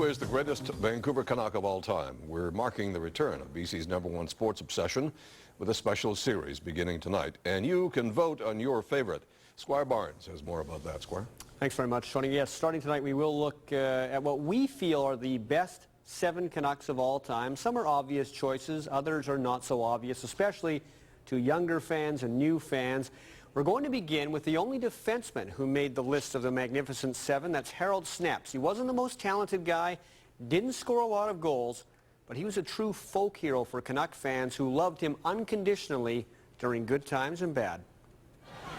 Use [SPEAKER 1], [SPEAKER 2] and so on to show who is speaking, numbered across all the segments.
[SPEAKER 1] Who is the greatest Vancouver Canuck of all time? We're marking the return of BC's #1 sports obsession with a special series beginning tonight. And you can vote on your favorite. Squire Barnes has more about that. Squire?
[SPEAKER 2] Thanks very much, Tony. Yes, starting tonight we will look at what we feel are the best 7 Canucks of all time. Some are obvious choices, others are not so obvious, especially to younger fans and new fans. We're going to begin with the only defenseman who made the list of the Magnificent Seven. That's Harold Snepsts. He wasn't the most talented guy, didn't score a lot of goals, but he was a true folk hero for Canuck fans who loved him unconditionally during good times and bad.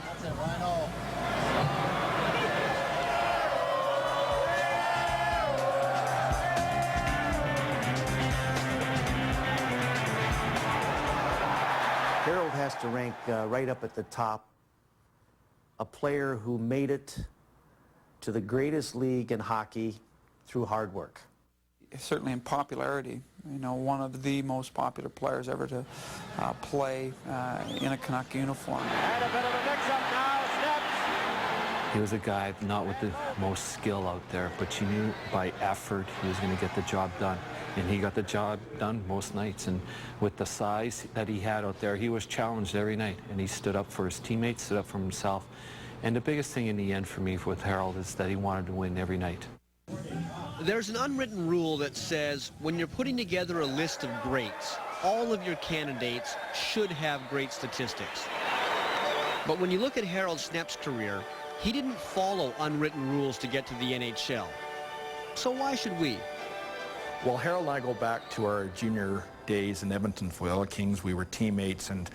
[SPEAKER 3] That's it, Rhino.
[SPEAKER 4] Harold has to rank right up at the top. A player who made it to the greatest league in hockey through hard work.
[SPEAKER 5] Certainly in popularity, you know, one of the most popular players ever to play in a Canuck uniform.
[SPEAKER 3] And a bit of a mix-up now, Snepsts.
[SPEAKER 6] He was a guy not with the most skill out there, but you knew by effort he was going to get the job done. And he got the job done most nights. And with the size that he had out there, he was challenged every night. And he stood up for his teammates, stood up for himself. And the biggest thing in the end for me with Harold is that he wanted to win every night.
[SPEAKER 7] There's an unwritten rule that says when you're putting together a list of greats, all of your candidates should have great statistics. But when you look at Harold Snepsts' career, he didn't follow unwritten rules to get to the NHL. So why should we?
[SPEAKER 8] Well, Harold and I go back to our junior days in Edmonton for the Oil Kings. We were teammates, and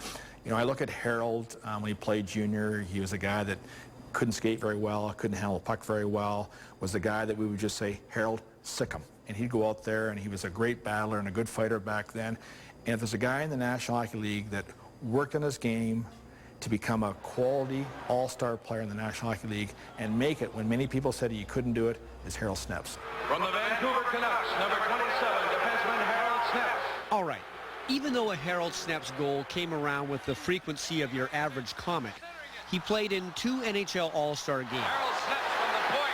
[SPEAKER 8] you know, I look at Harold when he played junior. He was a guy that couldn't skate very well, couldn't handle a puck very well, was the guy that we would just say, Harold, sick him. And he'd go out there, and he was a great battler and a good fighter back then. And if there's a guy in the National Hockey League that worked on his game to become a quality all-star player in the National Hockey League and make it when many people said he couldn't do it, is Harold Snepsts.
[SPEAKER 9] From the Vancouver Canucks, number 27, defenseman Harold Snepsts.
[SPEAKER 7] All right, even though a Harold Snepsts goal came around with the frequency of your average comic, he played in 2 NHL All-Star games.
[SPEAKER 9] Harold Snepsts from the point.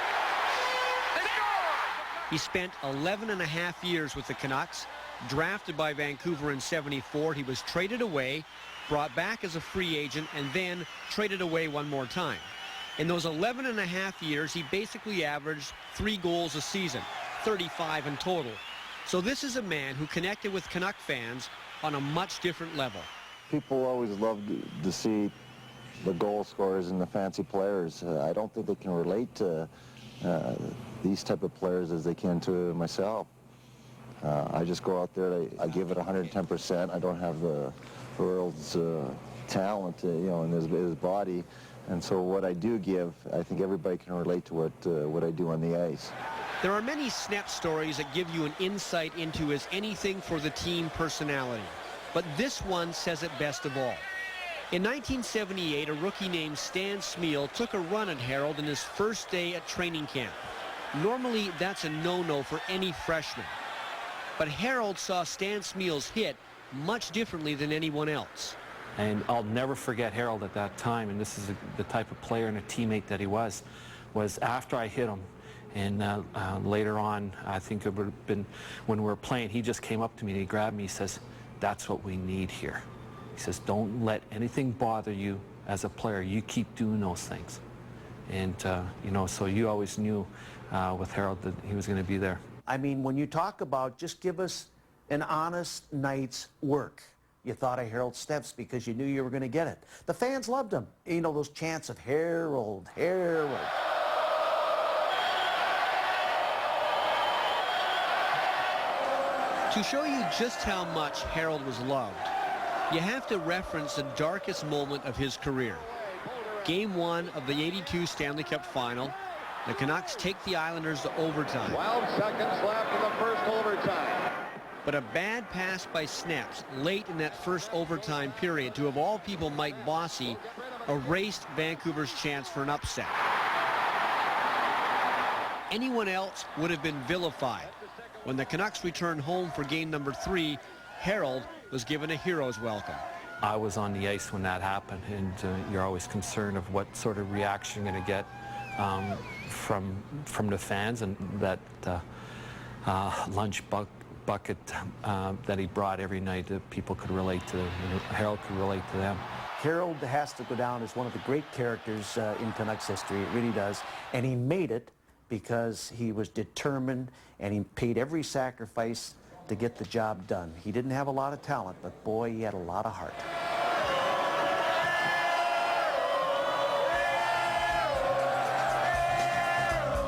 [SPEAKER 9] They score!
[SPEAKER 7] He spent 11 and a half years with the Canucks. Drafted by Vancouver in '74, he was traded away, brought back as a free agent, and then traded away one more time. In those 11 and a half years, he basically averaged 3 goals a season, 35 in total. So this is a man who connected with Canuck fans on a much different level.
[SPEAKER 10] People always love to see the goal scorers and the fancy players. I don't think they can relate to these type of players as they can to myself. I just go out there, I give it 110%. I don't have the world's talent, you know, in his body. And so what I do give, I think everybody can relate to what I do on the ice.
[SPEAKER 7] There are many Snepsts stories that give you an insight into his anything-for-the-team personality. But this one says it best of all. In 1978, a rookie named Stan Smyl took a run at Harold in his first day at training camp. Normally, that's a no-no for any freshman. But Harold saw Stan Smyl's hit much differently than anyone else.
[SPEAKER 6] And I'll never forget Harold at that time, and this is the type of player and a teammate that he was after I hit him, and later on, I think it would have been when we were playing, he just came up to me and he grabbed me, he says, that's what we need here. He says, don't let anything bother you as a player. You keep doing those things. And, you know, so you always knew with Harold that he was going to be there.
[SPEAKER 4] I mean, when you talk about just give us an honest night's work, you thought of Harold Snepsts because you knew you were going to get it. The fans loved him. You know, those chants of Harold, Harold.
[SPEAKER 7] To show you just how much Harold was loved, you have to reference the darkest moment of his career. Game 1 of the '82 Stanley Cup Final. The Canucks take the Islanders to overtime.
[SPEAKER 9] 12 seconds left in the first overtime.
[SPEAKER 7] But a bad pass by Snepsts late in that first overtime period to, of all people, Mike Bossy, erased Vancouver's chance for an upset. Anyone else would have been vilified. When the Canucks returned home for game number 3, Harold was given a hero's welcome.
[SPEAKER 6] I was on the ice when that happened, and you're always concerned of what sort of reaction you're going to get from the fans, and that lunch bucket that he brought every night that people could relate to, and Harold could relate to them.
[SPEAKER 4] Harold has to go down as one of the great characters in Canucks history. It really does. And he made it because he was determined and he paid every sacrifice to get the job done. He didn't have a lot of talent, but boy, he had a lot of heart.